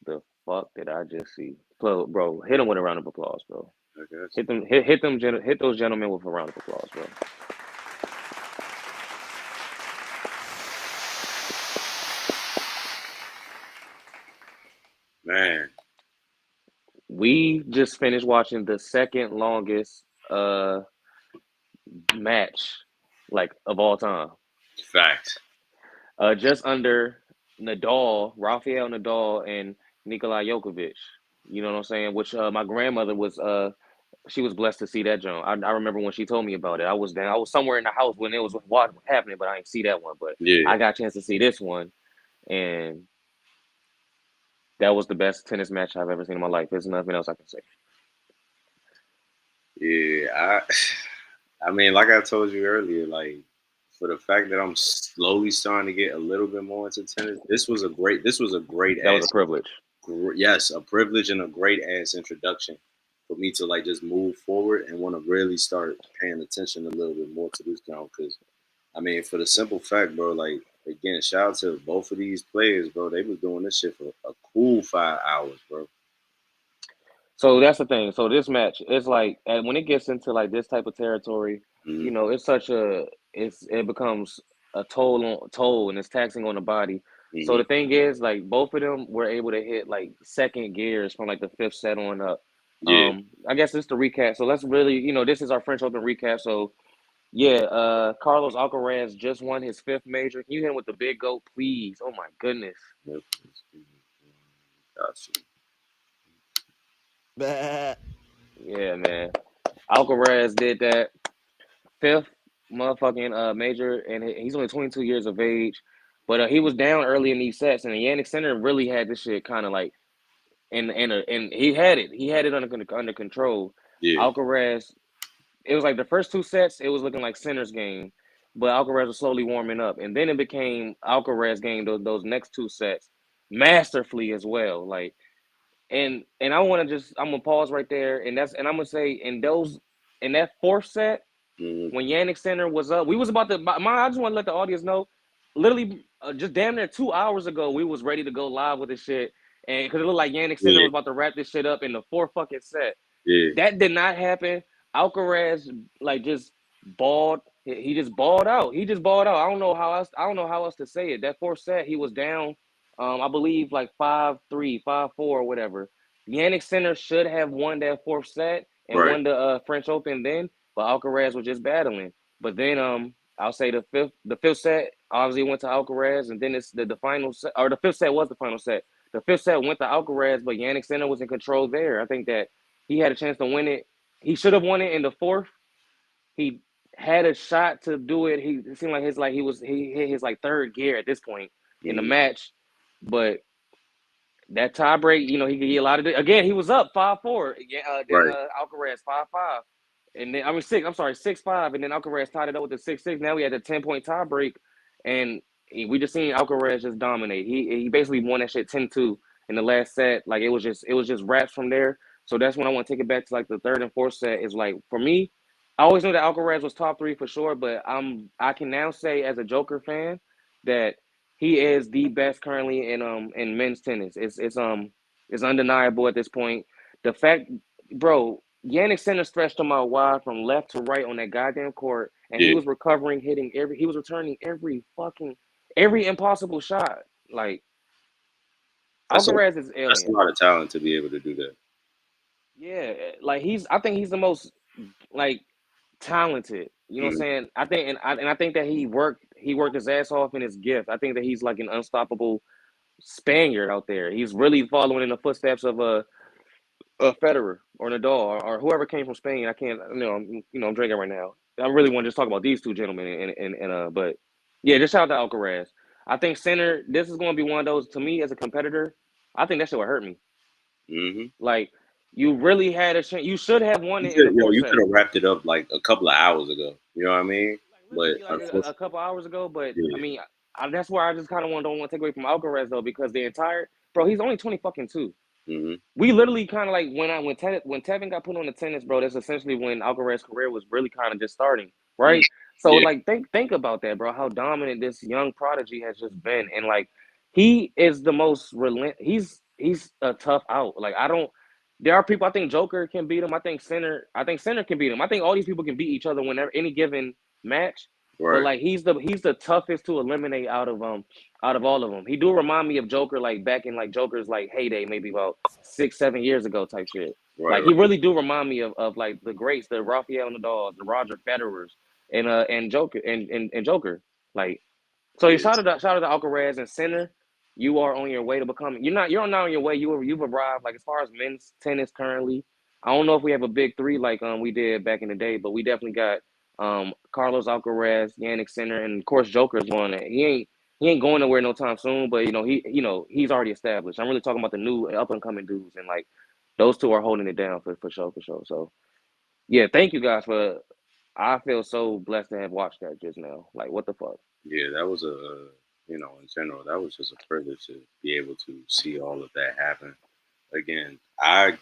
the fuck did I just see? Bro, hit him with a round of applause, bro. I got Hit them, hit them, hit those gentlemen with a round of applause, bro. you. Man, We just finished watching the second longest match like of all time. facts. Just under Rafael Nadal and Nikolai Jokovic. You know what I'm saying? Which my grandmother was she was blessed to see that joint. I remember when she told me about it. I was down. I was somewhere in the house when it was happening, but I didn't see that one. But Yeah, I got a chance to see this one, and that was the best tennis match I've ever seen in my life. There's nothing else I can say. yeah. I mean, like I told you earlier, like for the fact that I'm slowly starting to get a little bit more into tennis, this was a great That was a ass, privilege. yes, a privilege and a great ass introduction for me to like just move forward and want to really start paying attention a little bit more to this count. Because I mean, for the simple fact, bro, like again, shout out to both of these players, bro. They was doing this shit for a cool 5 hours, bro. So that's the thing. So this match, it's like, and when it gets into like this type of territory, Mm-hmm. it's such it becomes a toll, and it's taxing on the body. So Mm-hmm. the thing is, like, both of them were able to hit like second gears from like the fifth set on up. Yeah. I guess it's the recap. So let's really, this is our French Open recap. So yeah, Carlos Alcaraz just won his fifth major. Can you hit him with the big goat, please? Oh my goodness. Yep. Gotcha. Yeah, man. Alcaraz did that. Fifth motherfucking major, and he's only 22 years of age. But he was down early in these sets, and Yannick Sinner really had this shit kind of like, and he had it. He had it under control. Yeah. Alcaraz, it was like the first two sets, it was looking like Sinner's game, but Alcaraz was slowly warming up, and then it became Alcaraz game. Those next two sets, masterfully as well. Like, and I'm gonna pause right there, and I'm gonna say in that fourth set Mm-hmm. when Yannick Sinner was up, we was about to. I just want to let the audience know, literally, just damn near 2 hours ago, we was ready to go live with this shit, and because it looked like Yannick Sinner Yeah. was about to wrap this shit up in the fourth fucking set. Yeah. That did not happen. Alcaraz like just balled. He just balled out. He just balled out. I don't know how else. I don't know how else to say it. That fourth set, he was down. I believe like 5-3, 5-4, or whatever. Yannick Sinner should have won that fourth set and Right. won the French Open then, but Alcaraz was just battling. But then I'll say the fifth set obviously went to Alcaraz, and then it's the final set, or the fifth set was the final set. The fifth set went to Alcaraz, but Yannick Sinner was in control there. I think that he had a chance to win it. He should have won it in the fourth. He had a shot to do it. It seemed like he hit his like third gear at this point in the Mm-hmm. match, but that tie break, he could get a lot of it. Again, he was up 5-4. Yeah, then Right. Alcaraz 5-5, and then I mean six. I'm sorry, 6-5, and then Alcaraz tied it up with the 6-6. Now we had a 10 point tie break, and we just seen Alcaraz just dominate. He basically won that shit 10-2 in the last set. Like it was just wraps from there. So that's when I want to take it back to like the third and fourth set. Is like for me, I always knew that Alcaraz was top three for sure, but I can now say as a Joker fan that he is the best currently in men's tennis. It's undeniable at this point. The fact, bro, Yannick Sinner stretched him out wide from left to right on that goddamn court, and he Yeah. was recovering, he was returning every impossible shot. Like That's a Alcaraz is that's a alien. lot of talent to be able to do that. Yeah, like I think he's the most like talented. You know what I'm Mm-hmm. saying? I think that he worked his ass off in his gift. I think that he's like an unstoppable Spaniard out there. He's really following in the footsteps of a Federer or Nadal or whoever came from Spain. I can't, I'm drinking right now. I really want to just talk about these two gentlemen, but yeah, just shout out to Alcaraz. I think Center. This is going to be one of those to me as a competitor. I think that shit would hurt me. Mm-hmm. Like you really had a chance. You should have won You it in could, the fourth you could set. have wrapped it up like a couple of hours ago. You know what I mean? Like But literally, like a unfortunately, couple hours ago. But I yeah. mean, that's where I just kind of don't want to take away from Alcaraz though, because the entire bro, he's only 20 fucking two. Mm-hmm. We literally kind of like when Tevin got put on the tennis, bro. That's essentially when Alcaraz's career was really kind of just starting, Mm. right? So Yeah. like think about that, bro. How dominant this young prodigy has just been, and like he is the most relent. he's a tough out. Like I don't. There are people I think Joker can beat him. I think Center can beat him. I think all these people can beat each other whenever any given match. But Right. like he's the toughest to eliminate out of all of them. He do remind me of Joker like back in like Joker's like heyday, maybe about 6 7 years ago type shit. Right. Like he Right. really do remind me of like the greats, the Rafael Nadal, the Roger Federers, and Joker and Joker. Like so you Yes. shout out to Alcaraz and Center. You are on your way to becoming. You're not on your way. You've arrived. Like as far as men's tennis currently, I don't know if we have a big three like we did back in the day, but we definitely got Carlos Alcaraz, Yannick Sinner, and of course Joker's one. He ain't going nowhere no time soon. But he's already established. I'm really talking about the new up and coming dudes, and like those two are holding it down for sure for sure. So yeah, thank you guys for. I feel so blessed to have watched that just now. Like what the fuck. Yeah, that was in general, that was just a privilege to be able to see all of that happen. Again, I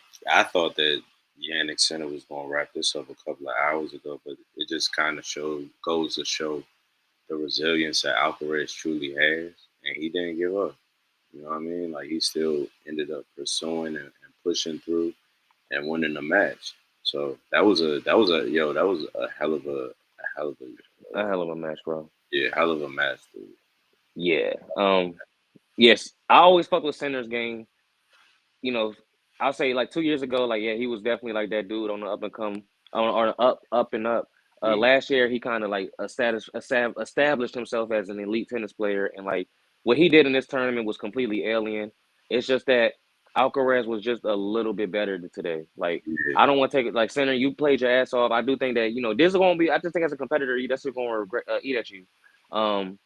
thought that Yannick Sinner was going to wrap this up a couple of hours ago, but it just kind of goes to show the resilience that Alcaraz truly has, and he didn't give up. You know what I mean? Like he still ended up pursuing and pushing through and winning the match. So that was a hell of a A hell of a match, bro. yeah, hell of a match, dude. Yeah. Yes, I always fuck with Center's game. You know, I'll say like 2 years ago, like yeah, he was definitely like that dude on the up and come on the up and up. Mm, Last year he kind of like established himself as an elite tennis player, and like what he did in this tournament was completely alien. It's just that Alcaraz was just a little bit better today. Like yeah, I don't want to take it like Center. You played your ass off. I do think that this is going to be. I just think as a competitor, that's just going to eat at you. Um,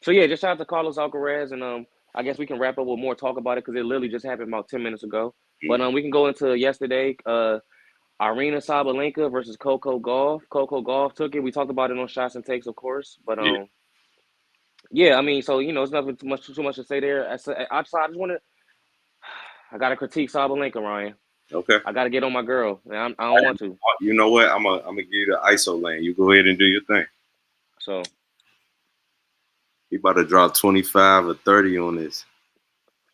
so yeah, just shout out to Carlos Alcaraz, and I guess we can wrap up with more talk about it because it literally just happened about 10 minutes ago. But mm, we can go into yesterday. Irina Sabalenka versus Coco Golf. Coco Golf took it. We talked about it on Shots and Takes, of course. But yeah. yeah, I mean, so it's nothing too much to say there. I just want to. I got to critique Sabalenka, Ryan. Okay. I got to get on my girl. And I don't want to. You know what? I'm gonna give you the ISO lane. You go ahead and do your thing. So He about to drop 25 or 30 on this.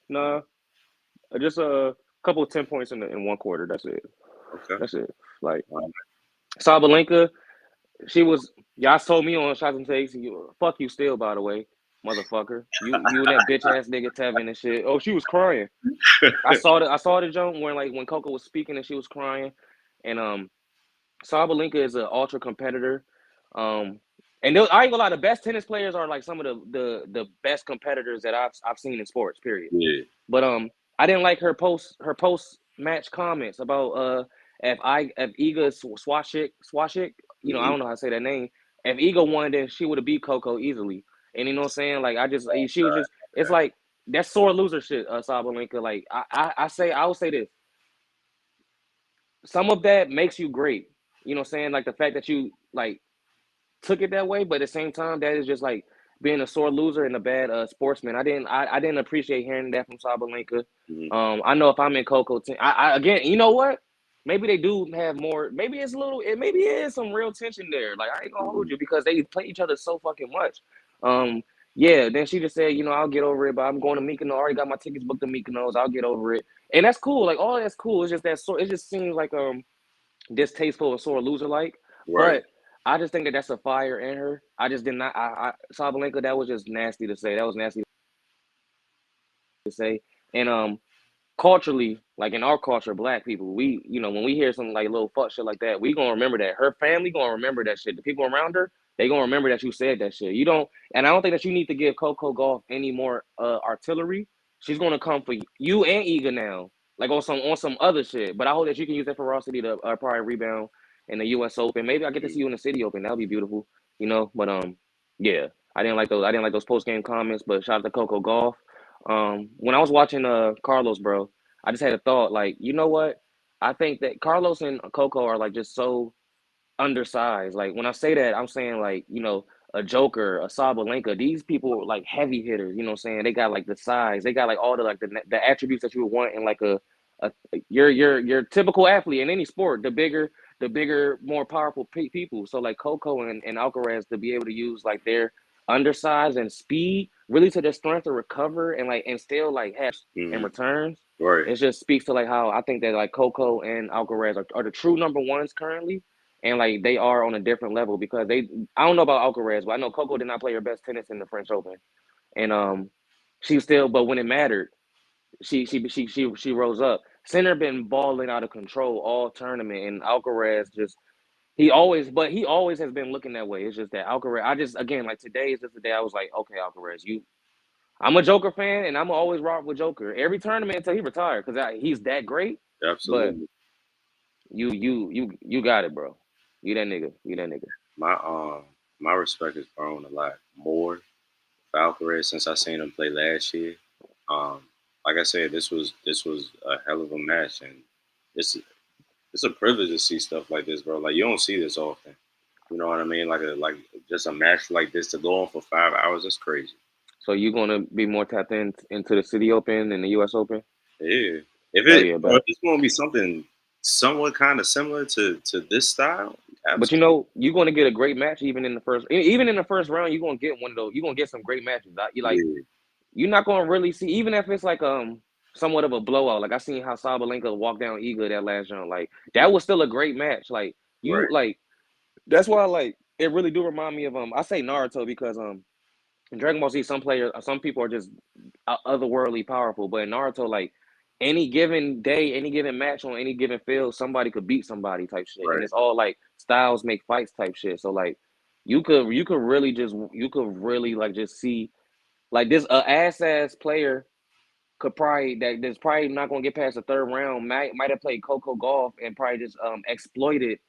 nah, just a couple of 10 points in 1 quarter. That's it. Okay. That's it. Like All right. Sabalenka. She was y'all told me on Shots and Takes. You fuck you still, by the way, motherfucker. You and that bitch ass nigga Tevin and shit. Oh, she was crying. I saw the joke when Coco was speaking and she was crying, and Sabalenka is an ultra competitor. Um, and I ain't gonna lie, the best tennis players are like some of the best competitors that I've seen in sports. Period. Yeah. But I didn't like her post match comments about if Iga Swashik, I Hmm. don't know how to say that name. If Iga won, then she would have beat Coco easily. And you know what I'm saying? Like she was just it's like that's sore loser shit, Sabalenka. Like I would say this. Some of that makes you great. You know what I'm saying? Like the fact that you like took it that way, but at the same time, that is just like being a sore loser and a bad sportsman. I didn't appreciate hearing that from Sabalenka. Hmm. I know if I'm in Coco, again, you know what? Maybe they do have more. Maybe it's a little. Maybe it is some real tension there. Like I ain't gonna hold Hmm. you because they play each other so fucking much. Um, yeah. Then she just said, I'll get over it. But I'm going to Mykonos. I already got my tickets booked to Mykonos. I'll get over it, and that's cool. Like all that's cool. It's just that sort. It just seems like distasteful and sort of loser like. Right. But I just think that that's a fire in her. I just did not. Sabalenka, that was just nasty to say. That was nasty to say. And culturally, like in our culture, black people, we when we hear some like little fuck shit like that, we gonna remember that. Her family gonna remember that shit. The people around her, they gonna remember that you said that shit. You don't, and I don't think that you need to give Coco Golf any more artillery. She's gonna come for you and Iga now, like on some other shit. But I hope that you can use that ferocity to probably rebound in the U.S. Open. Maybe I get to see you in the City Open. That'll be beautiful, But yeah, I didn't like those. I didn't like those post game comments. But shout out to Coco Golf. When I was watching Carlos, bro, I just had a thought, like, you know what? I think that Carlos and Coco are like just so undersized. Like when I say that, I'm saying like, a Joker, a Sabalenka, these people are like heavy hitters, you know what I'm saying? They got like the size, they got like all the like the attributes that you would want in like a your typical athlete in any sport, the bigger, more powerful people. So like Coco and Alcaraz to be able to use like their undersize and speed really to their strength to recover and like and still like have in Hmm. returns. Right. It just speaks to like how I think that like Coco and Alcaraz are the true number ones currently, and like they are on a different level because they. I don't know about Alcaraz, but I know Coco did not play her best tennis in the French Open, and she still. But when it mattered, she rose up. Sinner been balling out of control all tournament, and Alcaraz just he always has been looking that way. It's just that Alcaraz. I just again like today is just the day I was like, okay, Alcaraz, you. I'm a Joker fan, and I'm always rock with Joker every tournament until he retired because he's that great. But Absolutely. you got it, bro. You that nigga. You that nigga. My respect has grown a lot more for Alcaraz since I seen him play last year. Um, like I said, this was a hell of a match, and it's it's a privilege to see stuff like this, bro. Like you don't see this often. You know what I mean? Like just a match like this to go on for 5 hours. That's crazy. So you gonna be more tapped into the City Open and the U.S. Open? Yeah. If Oh it yeah, or bet. if it's gonna be something somewhat kind of similar to this style, But you absolutely. know you're gonna get a great match even in the first round. You're gonna get one of those. You're gonna get some great matches. You like Yeah. you're not gonna really see even if it's like somewhat of a blowout. Like I seen how Sabalenka walked down Iga that last round. Like that was still a great match. Like you Right. like that's why like it really do remind me of I say Naruto because in Dragon Ball Z some people are just otherworldly powerful, but in Naruto like any given day, any given match on any given field, somebody could beat somebody type shit, and Right. it's all like styles make fights type shit. So like you could really like just see like this ass player could probably that's probably not gonna get past the third round. Might have played Coco Golf and probably just exploited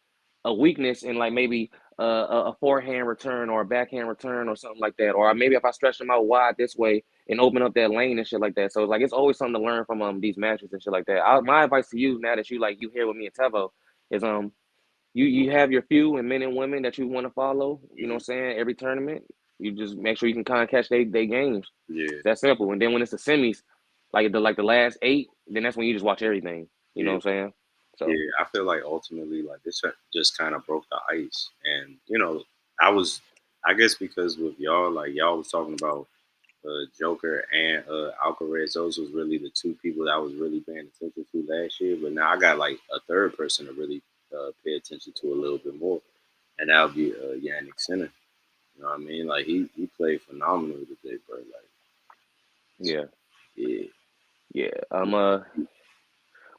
a weakness in like maybe a forehand return or a backhand return or something like that. Or maybe if I stretch them out wide this way and open up that lane and shit like that. So it's like it's always something to learn from these matches and shit like that. My advice to you now that you here with me and Tevo is you have your few and men and women that you want to follow. You know Mhm. what I'm saying? Every tournament, you just make sure you can kind of catch they games. Yeah. It's that simple. And then when it's the semis, like the last eight, then that's when you just watch everything. You know Yeah. what I'm saying? So Yeah. I feel like ultimately, like this just kind of broke the ice, and I was, I guess because with y'all, like y'all was talking about Joker and Alcaraz. Those was really the two people that I was really paying attention to last year. But now I got like a third person to really pay attention to a little bit more, and that would be Yannick Sinner. You know what I mean? Like he played phenomenal today, bro. Like yeah, yeah, yeah.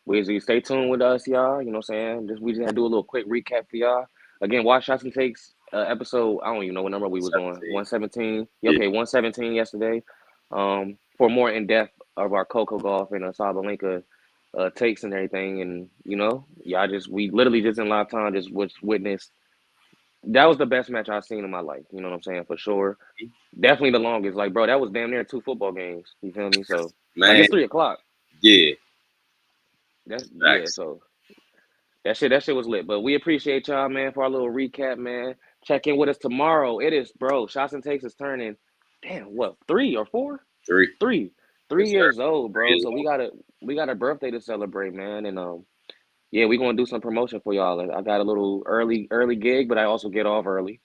Weezy, stay tuned with us, y'all. You know what I'm saying? We just had to do a little quick recap for y'all. Again, watch Shots and Takes episode. I don't even know what number we was on. 17. 117. Yeah, Yeah, okay, 117 yesterday. For more in depth of our Coco Golf and Sabalenka takes and everything, and y'all we literally just in live time just witnessed. That was the best match I've seen in my life. You know what I'm saying? For sure. Definitely the longest. Like, bro, that was damn near two football games. You feel me? So, like, man. it's 3 o'clock. Yeah, Yeah. facts. So that shit was lit. But we appreciate y'all, man, for our little recap, man. Check in with us tomorrow. It is, bro. Shots and Takes is turning. Damn, what 3 or 4? 3. Three. Three Yes, sir. years old, 3 bro. is So on. we got a birthday to celebrate, man. And yeah, we gonna do some promotion for y'all. I got a little early gig, but I also get off early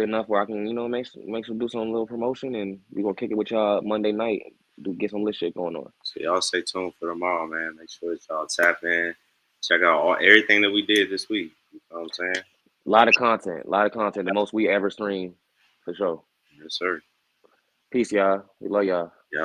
enough where I can make sure do some little promotion, and we gonna kick it with y'all Monday night. Get some lit shit going on. So y'all stay tuned for tomorrow, man. Make sure that y'all tap in, check out everything that we did this week. You know what I'm saying? A lot of content, a lot of content. The most we ever stream, for sure. Yes, sir. Peace, y'all. We love y'all. Y'all